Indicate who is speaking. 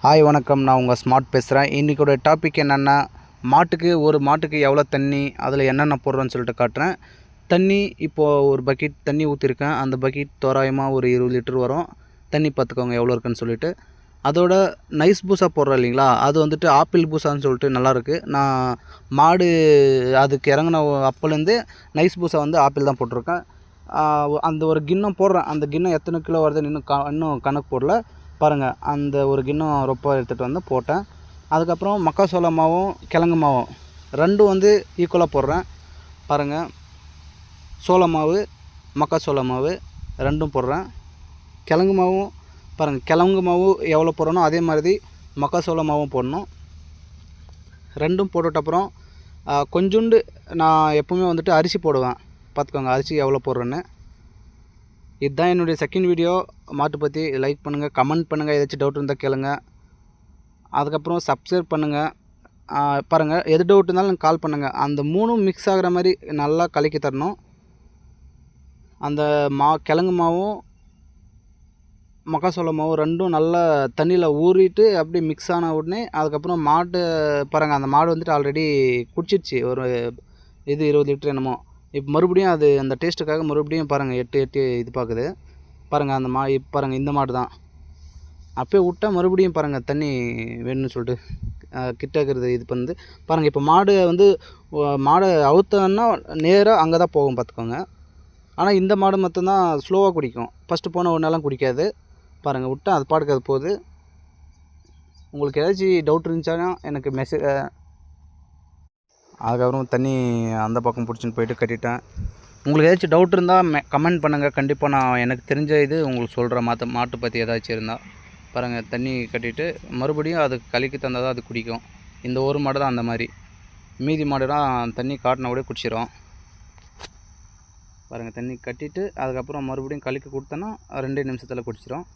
Speaker 1: Hi வணக்கம், நான் உங்கள் ஸ்மார்ட் பேசுகிறேன். இன்றைக்கோட டாபிக் என்னென்னா, ஒரு மாட்டுக்கு எவ்வளோ தண்ணி, அதில் என்னென்ன போடுறோன்னு சொல்லிட்டு காட்டுறேன். தண்ணி இப்போது ஒரு பக்கெட் தண்ணி ஊற்றிருக்கேன். அந்த பக்கெட் தோராயமாக ஒரு 20 லிட்டர் வரும். தண்ணி பார்த்துக்கோங்க எவ்வளோ இருக்குன்னு சொல்லிட்டு. அதோட நைஸ் பூசா போடுறோம் இல்லைங்களா, அது வந்துட்டு ஆப்பிள் பூசான்னு சொல்லிட்டு நல்லாயிருக்கு. நான் மாடு அதுக்கு இறங்கின அப்போலேருந்து நைஸ் பூசா வந்து ஆப்பிள் தான் போட்டிருக்கேன். அந்த ஒரு கிண்ணம் போடுறேன். அந்த கிண்ணம் எத்தனை கிலோ வருதுன்னு இன்னும் கணக்கு போடல. பாருங்கள், அந்த ஒரு கிண்ணம் ரொப்ப எடுத்துகிட்டு வந்து போட்டேன். அதுக்கப்புறம் மக்காசோள மாவும் கிழங்கு மாவும் ரெண்டும் வந்து ஈக்குவலாக போடுறேன். பாருங்கள், சோள மாவு மக்காசோள மாவு ரெண்டும் போடுறேன். கிழங்கு மாவும் பாருங்கள், கிழங்கு மாவு எவ்வளோ போடுறனோ அதே மாதிரி மக்காசோள மாவும் போடணும். ரெண்டும் போட்டுட்டப்புறம் கொஞ்சோண்டு நான் எப்போவுமே வந்துட்டு அரிசி போடுவேன். பார்த்துக்கோங்க அரிசி எவ்வளோ போடுறேன்னு. இதுதான் என்னுடைய செகண்ட் வீடியோ மாட்டு பற்றி. லைக் பண்ணுங்கள், கமெண்ட் பண்ணுங்கள், ஏதாச்சும் டவுட் இருந்தால் கேளுங்க. அதுக்கப்புறம் சப்ஸ்கிரைப் பண்ணுங்கள். பாருங்கள், எது டவுட் இருந்தாலும் கால் பண்ணுங்கள். அந்த மூணும் மிக்ஸ் ஆகிற மாதிரி நல்லா கலக்கி தரணும். அந்த கிழங்கு மாவும் மக்காசோள மாவும் ரெண்டும் நல்லா தண்ணியில் ஊறிட்டு அப்படியே மிக்ஸ் ஆன உடனே அதுக்கப்புறம் மாடு பாருங்கள், அந்த மாடு வந்துட்டு ஆல்ரெடி குடிச்சிடுச்சு ஒரு 20 லிட்டர் என்னமோ. இப்போ மறுபடியும் அது அந்த டேஸ்ட்டுக்காக மறுபடியும் பாருங்கள் எட்டு இது பார்க்குது. பாருங்கள், அந்த பாருங்கள், இந்த மாடு தான். அப்போயே விட்டால் மறுபடியும் பாருங்கள் தண்ணி வேணும்னு சொல்லிட்டு கிட்டக்கிறது இது பண்ணுது. பாருங்கள், இப்போ மாடை அவுத்தோன்னா நேராக அங்கே தான் போகும் பார்த்துக்கோங்க. ஆனால் இந்த மாடு மட்டும்தான் ஸ்லோவாக குடிக்கும். ஃபஸ்ட்டு போன ஒன்றெல்லாம் குடிக்காது. பாருங்கள், விட்டால் அது பாட்டுக்கு அது போகுது. உங்களுக்கு ஏதாச்சும் டவுட் இருந்துச்சானா எனக்கு மெசேஜ். அதுக்கப்புறம் தண்ணி அந்த பக்கம் பிடிச்சின்னு போயிட்டு கட்டிட்டேன். உங்களுக்கு ஏதாச்சும் டவுட் இருந்தால் கமெண்ட் பண்ணுங்கள். கண்டிப்பாக நான் எனக்கு தெரிஞ்ச இது உங்களுக்கு சொல்கிறேன். மாட்டு பற்றி ஏதாச்சும் இருந்தால். பாருங்கள், தண்ணி கட்டிட்டு மறுபடியும் அது கலக்கி தந்தால் தான் அது குடிக்கும். இந்த ஒரு மாடு தான் அந்த மாதிரி. மீதி மாடுலாம் தண்ணி காட்டின கூட குடிச்சிடும். பாருங்கள், தண்ணி கட்டிட்டு அதுக்கப்புறம் மறுபடியும் கலக்கி கொடுத்தோன்னா 2 நிமிஷத்தில் குடிச்சிடும்.